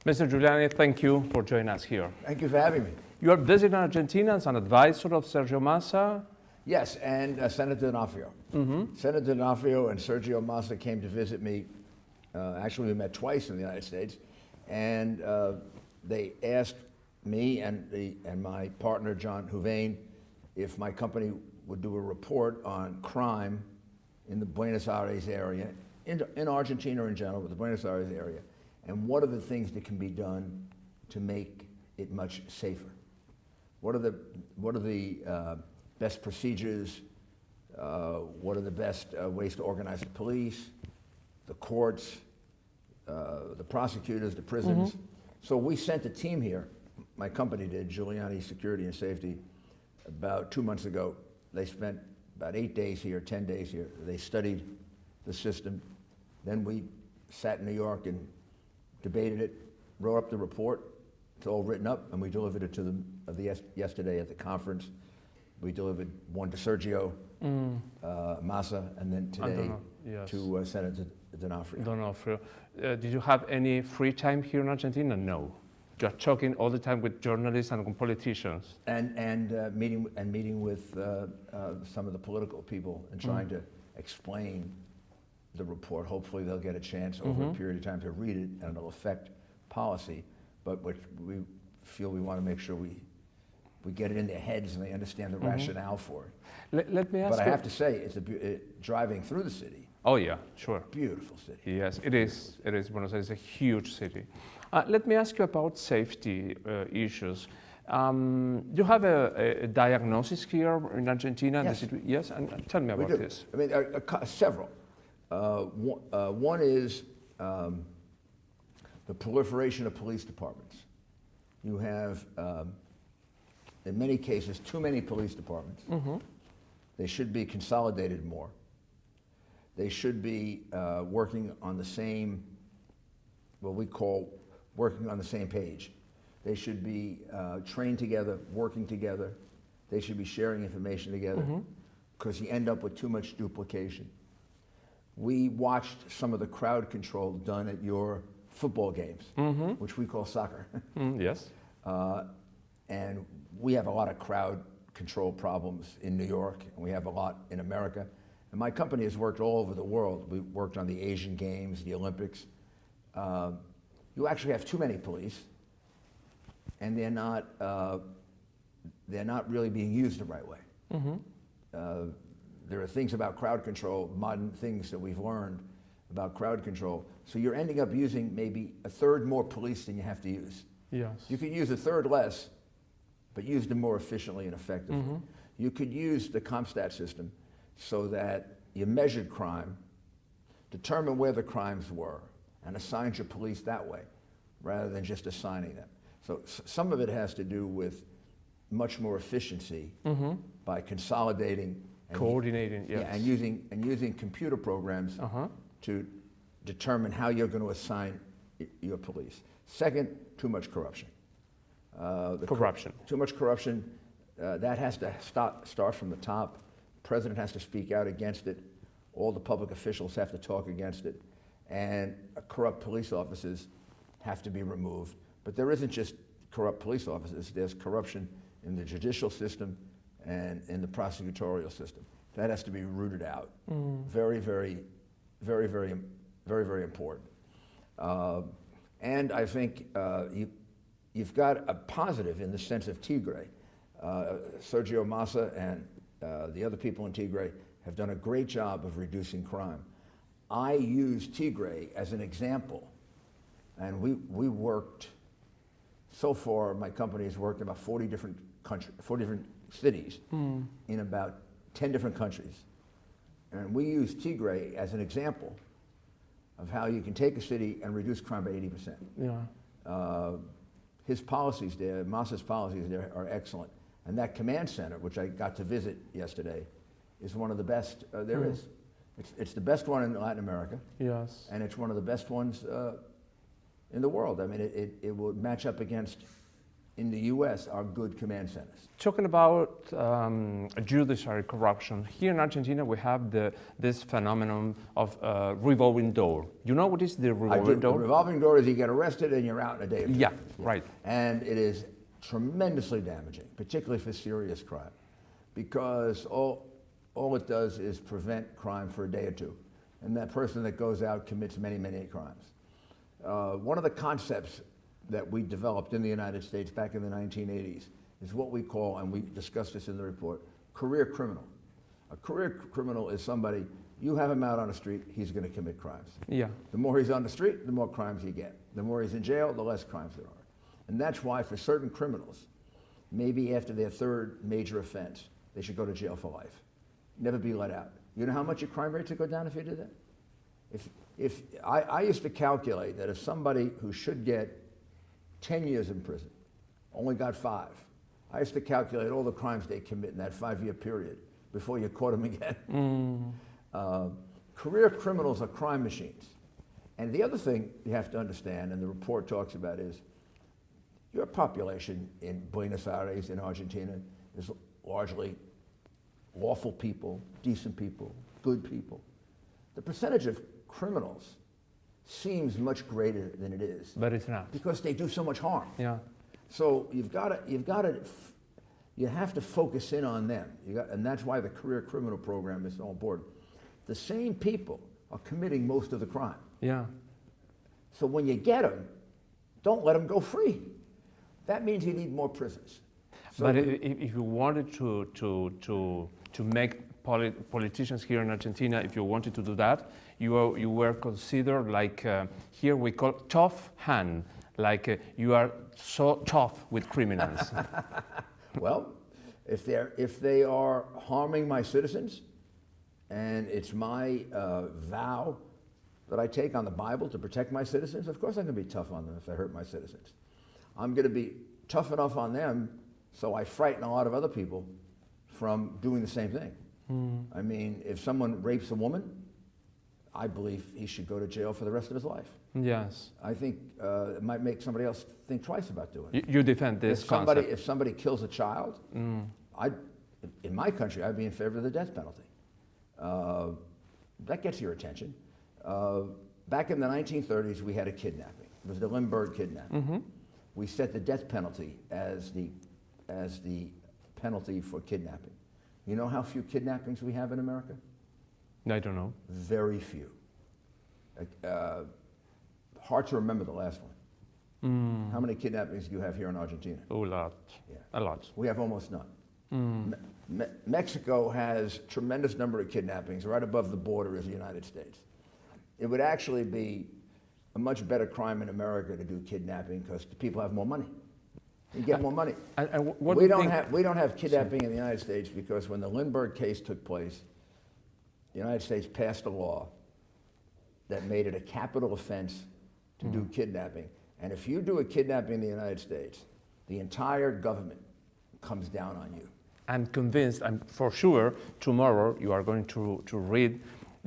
Mr. Giuliani, thank you for joining us here. Thank you for having me. You are visiting Argentina as an advisor of Sergio Massa. Yes, and Senator D'Onofrio. Senator D'Onofrio and Sergio Massa came to visit me. Actually, we met twice in the United States, and they asked me and my partner, John Huvane, if my company would do a report on crime in the Buenos Aires area, in Argentina in general, but the Buenos Aires area, and what are the things that can be done to make it much safer? What are the best procedures? What are the best ways to organize the police, the courts, the prosecutors, the prisons? So we sent a team here. My company did, Giuliani Security and Safety, about 2 months ago. They spent about 8 days here, 10 days here. They studied the system. Then we sat in New York and debated it, wrote up the report. It's all written up, and we delivered it to them yesterday at the conference. We delivered one to Sergio Massa, and then today to Senator D'Onofrio. Did you have any free time here in Argentina? No. Just talking all the time with journalists and with politicians. And meeting with some of the political people and trying to explain the report. Hopefully they'll get a chance over a period of time to read it, and it'll affect policy. But we feel we want to make sure we get it in their heads and they understand the rationale for it. Let me ask But I have to say, it's driving through the city. Oh yeah, sure. Beautiful city. Yes, it is. It is. Buenos Aires is a huge city. Let me ask you about safety issues. You have a diagnosis here in Argentina? Yes. Yes, and tell me about this. I mean, several. One is the proliferation of police departments. You have, in many cases, too many police departments. They should be consolidated more. They should be working on the same, what we call working on the same page. They should be trained together, working together. They should be sharing information together, because you end up with too much duplication. We watched some of the crowd control done at your football games, which we call soccer. Yes. And we have a lot of crowd control problems in New York, and we have a lot in America. And my company has worked all over the world. We worked on the Asian Games, the Olympics. You actually have too many police, and they're not really being used the right way. There are things about crowd control, modern things that we've learned about crowd control. So you're ending up using maybe a third more police than you have to use. Yes. You could use a third less, but use them more efficiently and effectively. You could use the CompStat system so that you measured crime, determine where the crimes were, and assigned your police that way, rather than just assigning them. So some of it has to do with much more efficiency by consolidating, and coordinating, yes. Yeah, and using computer programs to determine how you're going to assign your police. Second, too much corruption. Too much corruption. That has to start from the top. The president has to speak out against it. All the public officials have to talk against it. And corrupt police officers have to be removed. But there isn't just corrupt police officers. There's corruption in the judicial system and in the prosecutorial system. That has to be rooted out. Very, very, very, very, very, very important. And I think you've got a positive in the sense of Tigre. Sergio Massa and the other people in Tigre have done a great job of reducing crime. I use Tigre as an example, and we worked, so far my company has worked in about 40 different cities in about 10 different countries. And we use Tigre as an example of how you can take a city and reduce crime by 80%. Yeah. His policies there, Massa's policies there are excellent. And that command center, which I got to visit yesterday, is one of the best there is. It's the best one in Latin America. Yes. And it's one of the best ones in the world. I mean, it will match up against in the U.S. are good command centers. Talking about judiciary corruption, here in Argentina we have this phenomenon of revolving door. You know what is the revolving door? The revolving door is you get arrested and you're out in a day or two. Yeah, right. And it is tremendously damaging, particularly for serious crime, because all it does is prevent crime for a day or two. And that person that goes out commits many, many crimes. One of the concepts that we developed in the United States back in the 1980s is what we call, and we discussed this in the report, career criminal. A career criminal is somebody, you have him out on the street, he's going to commit crimes. Yeah. The more he's on the street, the more crimes you get. The more he's in jail, the less crimes there are. And that's why for certain criminals, maybe after their third major offense, they should go to jail for life. Never be let out. You know how much your crime rates would go down if you did that? If I used to calculate that if somebody who should get 10 years in prison only got 5, I used to calculate all the crimes they commit in that 5-year period before you caught them again. Career criminals are crime machines. And the other thing you have to understand, and the report talks about, is your population in Buenos Aires, in Argentina, is largely lawful people, decent people, good people. The percentage of criminals seems much greater than it is. But it's not. Because they do so much harm. Yeah. So you have to focus in on them. And that's why the career criminal program is so important. The same people are committing most of the crime. Yeah. So when you get them, don't let them go free. That means you need more prisons. So but if you wanted to make politicians here in Argentina, if you wanted to do that, you were considered like, here we call tough hand, like you are so tough with criminals. Well, if they are harming my citizens, and it's my vow that I take on the Bible to protect my citizens, of course I'm going to be tough on them if they hurt my citizens. I'm going to be tough enough on them so I frighten a lot of other people from doing the same thing. I mean, if someone rapes a woman, I believe he should go to jail for the rest of his life. Yes. I think it might make somebody else think twice about doing it. You defend this concept. If somebody kills a child, in my country, I'd be in favor of the death penalty. That gets your attention. Back in the 1930s, we had a kidnapping. It was the Limburg kidnapping. We set the death penalty as the penalty for kidnapping. You know how few kidnappings we have in America? I don't know. Very few. Hard to remember the last one. How many kidnappings do you have here in Argentina? A lot. Yeah. A lot. We have almost none. Mexico has a tremendous number of kidnappings. Right above the border is the United States. It would actually be a much better crime in America to do kidnapping because people have more money. You get more money. We don't have kidnapping in the United States because when the Lindbergh case took place, the United States passed a law that made it a capital offense to do kidnapping. And if you do a kidnapping in the United States, the entire government comes down on you. I'm convinced, I'm for sure, tomorrow you are going to read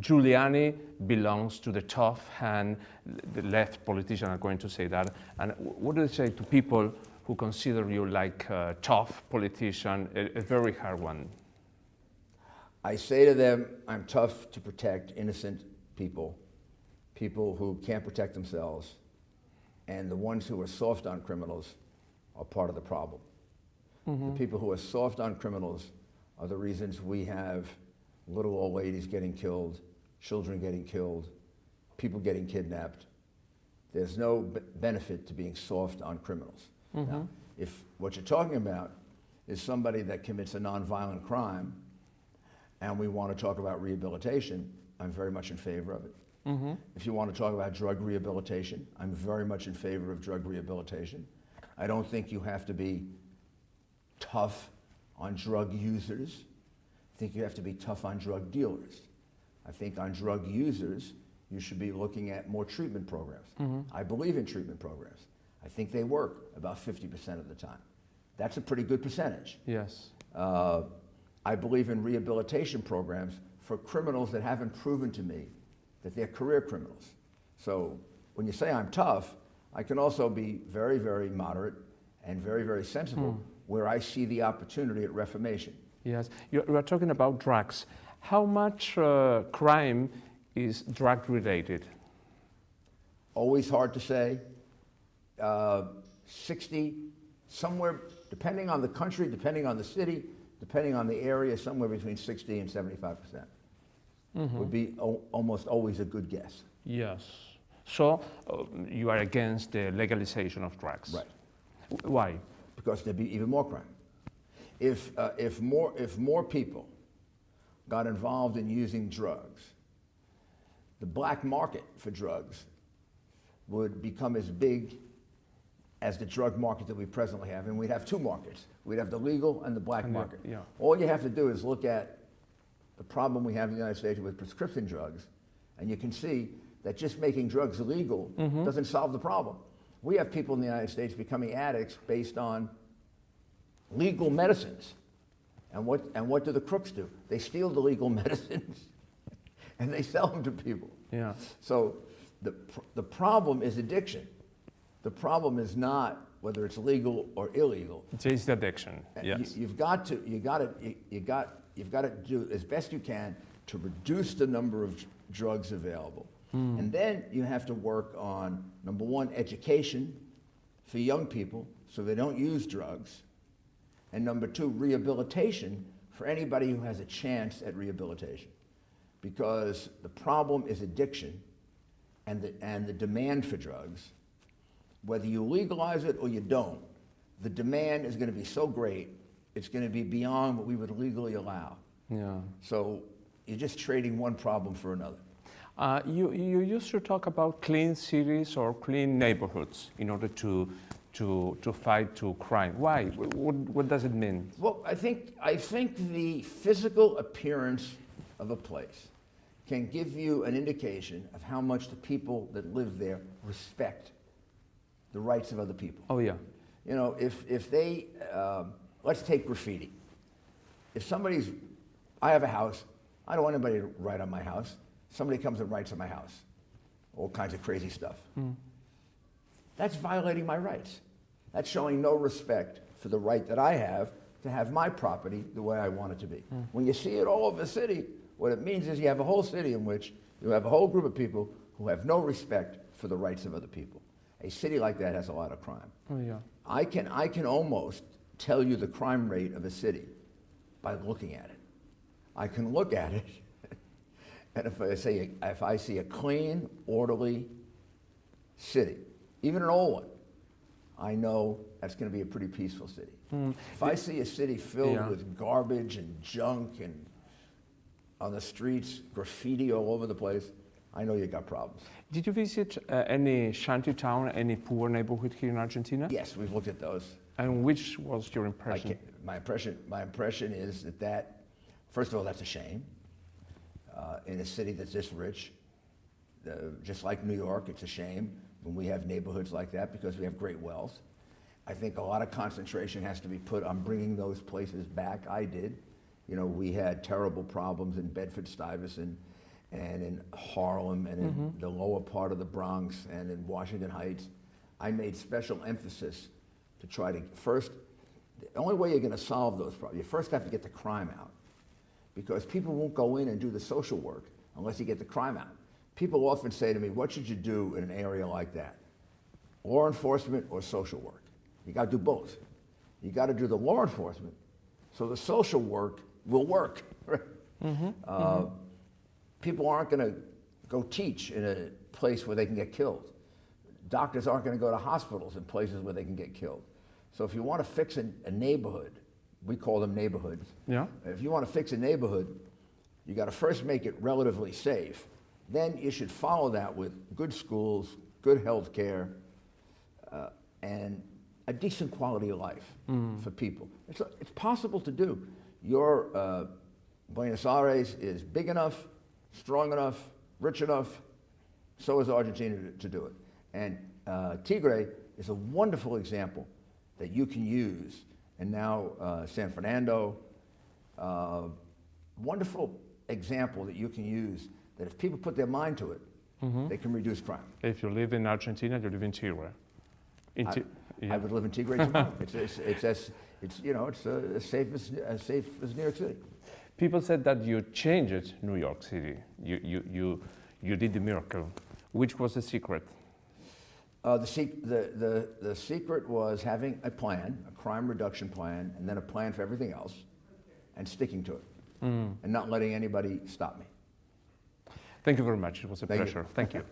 Giuliani belongs to the tough hand, the left politicians are going to say that. And what do they say to people who consider you like a tough politician, a very hard one? I say to them, I'm tough to protect innocent people, people who can't protect themselves, and the ones who are soft on criminals are part of the problem. The people who are soft on criminals are the reasons we have little old ladies getting killed, children getting killed, people getting kidnapped. There's no benefit to being soft on criminals. Now, if what you're talking about is somebody that commits a nonviolent crime and we want to talk about rehabilitation, I'm very much in favor of it. If you want to talk about drug rehabilitation, I'm very much in favor of drug rehabilitation. I don't think you have to be tough on drug users. I think you have to be tough on drug dealers. I think on drug users, you should be looking at more treatment programs. I believe in treatment programs. I think they work about 50% of the time. That's a pretty good percentage. Yes. I believe in rehabilitation programs for criminals that haven't proven to me that they're career criminals. So when you say I'm tough, I can also be very, very moderate and very, very sensible, where I see the opportunity at reformation. Yes, you are talking about drugs. How much crime is drug related? Always hard to say. 60, somewhere, depending on the country, depending on the city, depending on the area, somewhere between 60 and 75% would be almost always a good guess. Yes. So you are against the legalization of drugs? Right. Why? Because there'd be even more crime. If more people got involved in using drugs, the black market for drugs would become as big as the drug market that we presently have, and we'd have two markets. We'd have the legal and the black market. Yeah. All you have to do is look at the problem we have in the United States with prescription drugs, and you can see that just making drugs illegal doesn't solve the problem. We have people in the United States becoming addicts based on legal medicines. And what do the crooks do? They steal the legal medicines and they sell them to people. Yeah. So the problem is addiction. The problem is not whether it's legal or illegal. It is addiction. Yes. You've got to do as best you can to reduce the number of drugs available. And then you have to work on, number one, education for young people so they don't use drugs. And number two, rehabilitation for anybody who has a chance at rehabilitation. Because the problem is addiction and the demand for drugs. Whether you legalize it or you don't, the demand is going to be so great, it's going to be beyond what we would legally allow. Yeah. So you're just trading one problem for another. You used to talk about clean cities or clean neighborhoods in order to fight to crime. Why? What does it mean? Well, I think the physical appearance of a place can give you an indication of how much the people that live there respect the rights of other people. Oh, yeah. You know, if they, let's take graffiti. If I have a house, I don't want anybody to write on my house. Somebody comes and writes on my house, all kinds of crazy stuff. That's violating my rights. That's showing no respect for the right that I have to have my property the way I want it to be. When you see it all over the city, what it means is you have a whole city in which you have a whole group of people who have no respect for the rights of other people. A city like that has a lot of crime. Oh, yeah. I can almost tell you the crime rate of a city by looking at it. I can look at it, and if I see a clean, orderly city, even an old one, I know that's going to be a pretty peaceful city. If I see a city filled with garbage and junk and on the streets, graffiti all over the place, I know you got problems. Did you visit any shanty town, any poor neighborhood here in Argentina? Yes, we've looked at those. And which was your impression? My impression is that, first of all, that's a shame. In a city that's this rich, just like New York, it's a shame when we have neighborhoods like that because we have great wealth. I think a lot of concentration has to be put on bringing those places back. I did. You know, we had terrible problems in Bedford-Stuyvesant and in Harlem and in the lower part of the Bronx and in Washington Heights. I made special emphasis to try to the only way you're going to solve those problems, you first have to get the crime out. Because people won't go in and do the social work unless you get the crime out. People often say to me, what should you do in an area like that? Law enforcement or social work? You got to do both. You got to do the law enforcement so the social work will work. People aren't going to go teach in a place where they can get killed. Doctors aren't going to go to hospitals in places where they can get killed. So if you want to fix a neighborhood, we call them neighborhoods. Yeah. If you want to fix a neighborhood, you got to first make it relatively safe. Then you should follow that with good schools, good health care, and a decent quality of life for people. It's possible to do. Your Buenos Aires is big enough, strong enough, rich enough, so is Argentina to do it. And Tigre is a wonderful example that you can use. And now San Fernando, wonderful example that you can use that if people put their mind to it, they can reduce crime. If you live in Argentina, you live in Tigre. Yeah. I would live in Tigray tomorrow. It's you know, it's as safe as New York City. People said that you changed New York City. You did the miracle. Which was the secret? The secret was having a plan, a crime reduction plan, and then a plan for everything else, and sticking to it, and not letting anybody stop me. Thank you very much. It was a Thank you. pleasure. Thank you.